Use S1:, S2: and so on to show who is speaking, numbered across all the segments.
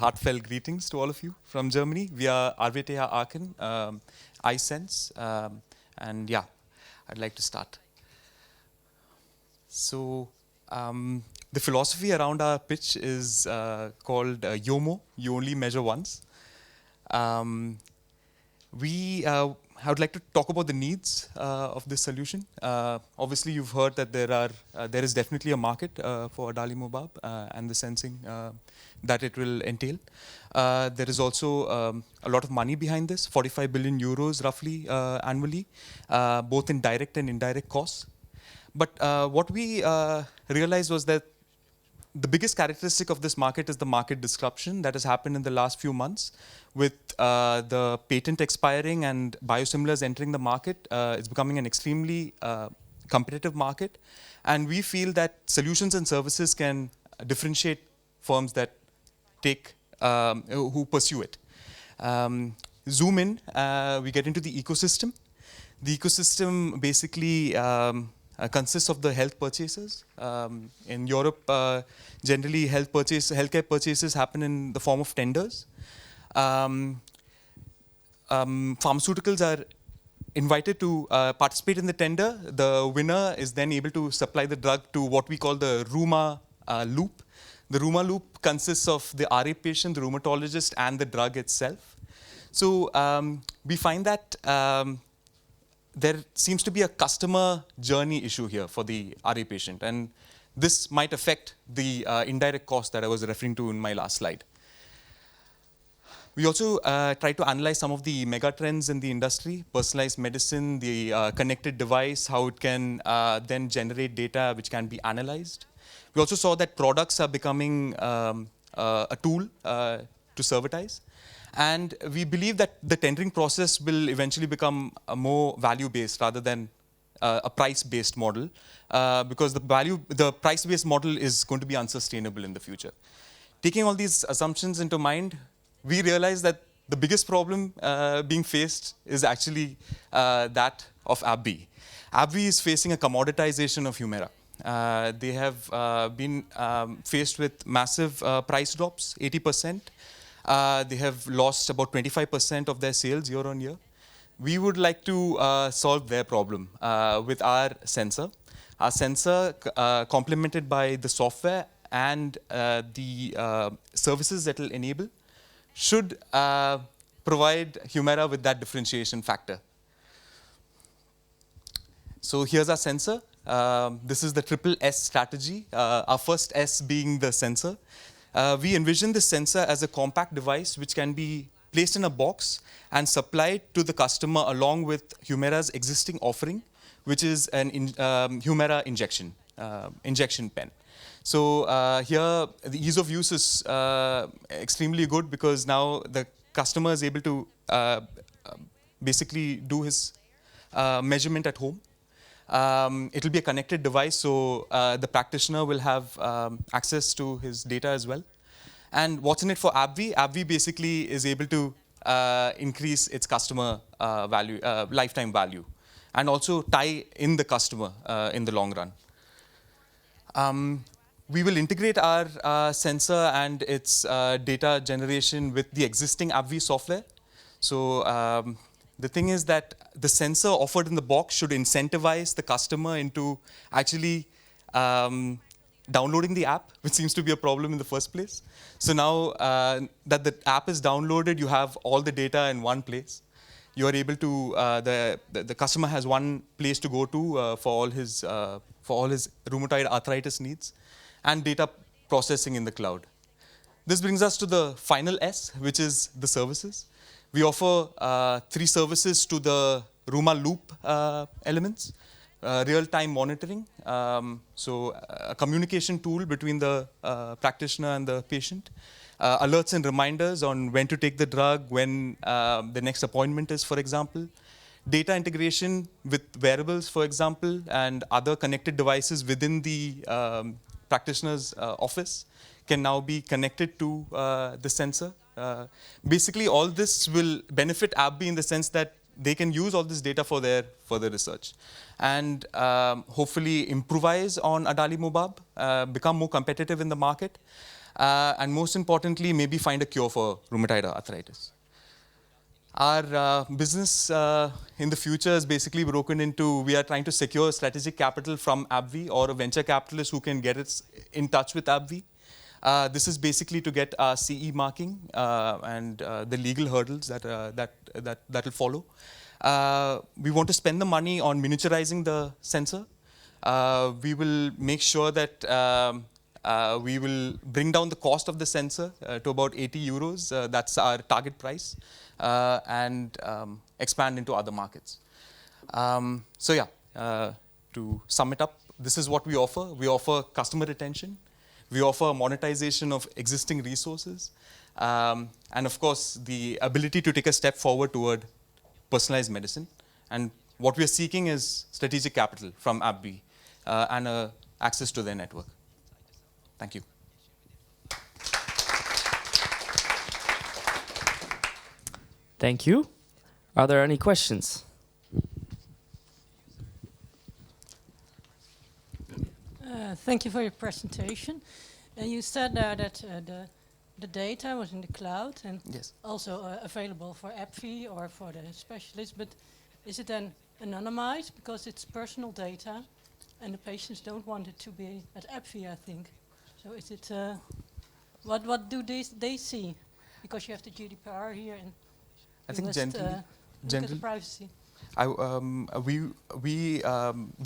S1: Heartfelt greetings to all of you from Germany. We are RWTH Aachen, AixSense, and yeah, I'd like to start. So the philosophy around our pitch is called YOMO, you only measure once. I would like to talk about the needs of this solution. Obviously, you've heard that there is definitely a market for adalimumab and the sensing that it will entail. There is also a lot of money behind this, 45 billion euros roughly annually, both in direct and indirect costs. But what we realized was that the biggest characteristic of this market is the market disruption that has happened in the last few months with the patent expiring and biosimilars entering the market. It's becoming an extremely competitive market. And we feel that solutions and services can differentiate firms that who pursue it. Zoom in, we get into the ecosystem. The ecosystem basically consists of the health purchases. In Europe, generally healthcare purchases happen in the form of tenders. Pharmaceuticals are invited to participate in the tender. The winner is then able to supply the drug to what we call the RUMA loop. The RUMA loop consists of the RA patient, the rheumatologist, and the drug itself. So we find that there seems to be a customer journey issue here for the RA patient, and this might affect the indirect cost that I was referring to in my last slide. We also try to analyze some of the mega trends in the industry, personalized medicine, the connected device, how it can then generate data which can be analyzed. We also saw that products are becoming a tool to servitize. And we believe that the tendering process will eventually become a more value-based rather than a price-based model, because the price-based model is going to be unsustainable in the future. Taking all these assumptions into mind, we realize that the biggest problem being faced is actually that of AbbVie. AbbVie is facing a commoditization of Humira. They have been faced with massive price drops, 80%. They have lost about 25% of their sales year on year. We would like to solve their problem with our sensor. Our sensor, complemented by the software and the services that will enable, should provide Humira with that differentiation factor. So here's our sensor. This is the triple S strategy, our first S being the sensor. We envision this sensor as a compact device which can be placed in a box and supplied to the customer along with Humira's existing offering, which is an Humira injection pen. So here, the ease of use is extremely good because now the customer is able to basically do his measurement at home. It will be a connected device, so the practitioner will have access to his data as well. And what's in it for AbbVie? AbbVie basically is able to increase its customer lifetime value, and also tie in the customer in the long run. We will integrate our sensor and its data generation with the existing AbbVie software. So the thing is that the sensor offered in the box should incentivize the customer into actually downloading the app, which seems to be a problem in the first place. So now that the app is downloaded, you have all the data in one place. You are able to, the customer has one place to go to for all his rheumatoid arthritis needs, and data processing in the cloud. This brings us to the final S, which is the services. We offer 3 services to the RUMA loop elements. Real-time monitoring, so a communication tool between the practitioner and the patient. Alerts and reminders on when to take the drug, when the next appointment is, for example. Data integration with wearables, for example, and other connected devices within the practitioner's office can now be connected to the sensor. Basically, all this will benefit AbbVie in the sense that they can use all this data for their further research and hopefully improvise on adalimumab, become more competitive in the market. and most importantly, maybe find a cure for rheumatoid arthritis. Our business in the future is basically broken into, we are trying to secure strategic capital from AbbVie or a venture capitalist who can get us in touch with AbbVie. This is basically to get our CE marking and the legal hurdles that will follow. We want to spend the money on miniaturizing the sensor. We will make sure that we will bring down the cost of the sensor to about 80 euros. That's our target price. And expand into other markets. So yeah, to sum it up, this is what we offer. We offer customer retention. We offer monetization of existing resources. And of course, the ability to take a step forward toward personalized medicine. And what we are seeking is strategic capital from AbbVie and access to their network. Thank you.
S2: Thank you. Are there any questions?
S3: Thank you for your presentation. You said there that the data was in the cloud and
S1: Yes.
S3: also available for AbbVie or for the specialists, but is it then anonymized because it's personal data and the patients don't want it to be at AbbVie, I think. So is it, what do they see? Because you have the GDPR here and
S1: I think
S3: look at the privacy.
S1: The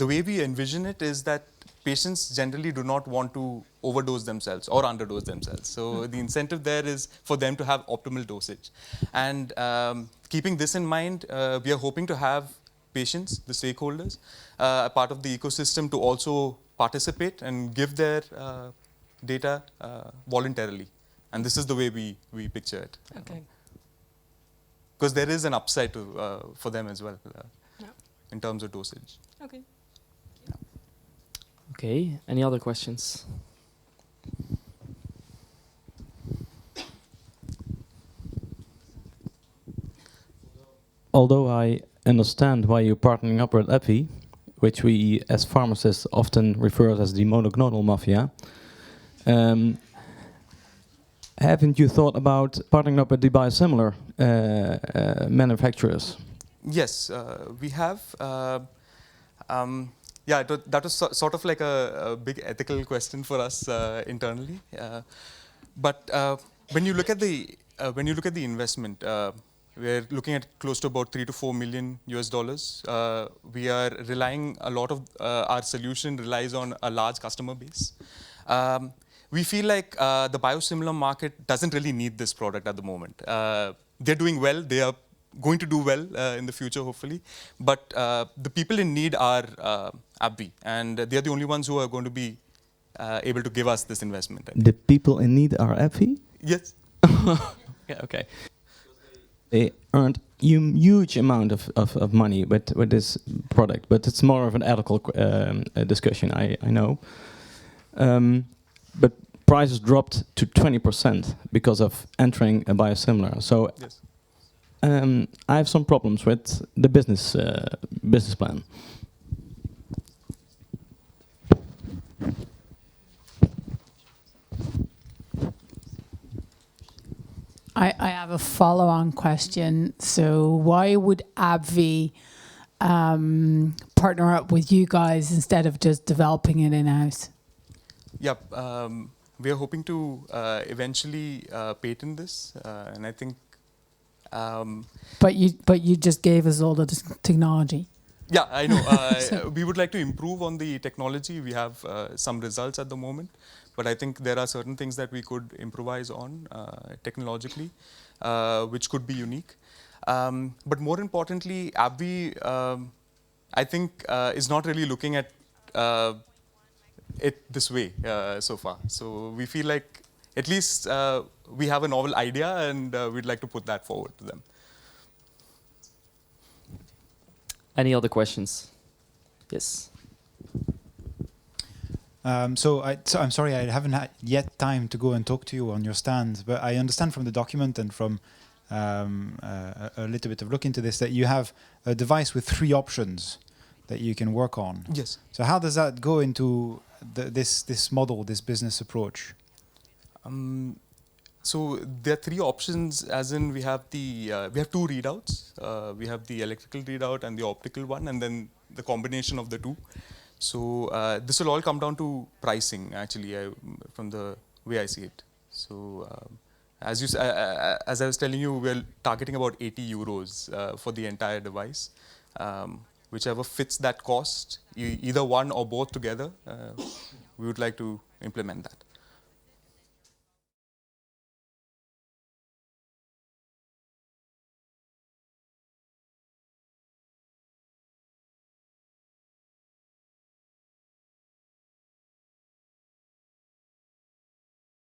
S1: way we envision it is that patients generally do not want to overdose themselves or underdose themselves. So the incentive there is for them to have optimal dosage. And keeping this in mind, we are hoping to have patients, the stakeholders, a part of the ecosystem to also participate and give their data voluntarily. And this is the way we picture it.
S3: Okay.
S1: Because there is an upside to, for them as well
S3: Yeah.
S1: in terms of dosage.
S3: Okay.
S2: Okay, any other questions?
S4: Although I understand why you're partnering up with AbbVie, which we as pharmacists often refer as the monoclonal mafia, haven't you thought about partnering up with the biosimilar manufacturers?
S1: Yes, we have. Yeah, that was sort of like a big ethical question for us internally. But when you look at the investment, we're looking at close to about 3 to 4 million US dollars. We are relying, a lot of our solution relies on a large customer base. We feel like the biosimilar market doesn't really need this product at the moment. They're doing well. They are going to do well in the future, hopefully. But the people in need are AbbVie, and they're the only ones who are going to be able to give us this investment.
S4: The people in need are AbbVie?
S1: Yes.
S4: Yeah, okay. They earned huge amount of money with this product, but it's more of an ethical discussion, I know. But prices dropped to 20% because of entering a biosimilar. So
S1: Yes.
S4: I have some problems with the business plan.
S5: I have a follow-on question. So why would AbbVie partner up with you guys instead of just developing it in-house?
S1: Yeah, we are hoping to eventually patent this, and I think.
S5: But you just gave us all the technology.
S1: Yeah, I know. We would like to improve on the technology. We have some results at the moment, but I think there are certain things that we could improvise on technologically, which could be unique. But more importantly, AbbVie, I think, is not really looking at it this way so far. So we feel like at least we have a novel idea, and we'd like to put that forward to them.
S2: Any other questions? Yes.
S6: So I'm sorry, I haven't had yet time to go and talk to you on your stand, but I understand from the document and from a little bit of look into this that you have a device with 3 options that you can work on.
S1: Yes.
S6: So how does that go into this model, this business approach?
S1: So there are three options, as in we have the we have two readouts. We have the electrical readout and the optical one, and then the combination of the two. So this will all come down to pricing, actually, from the way I see it. So as I was telling you, we're targeting about 80 euros for the entire device. Whichever fits that cost, either one or both together, we would like to implement that.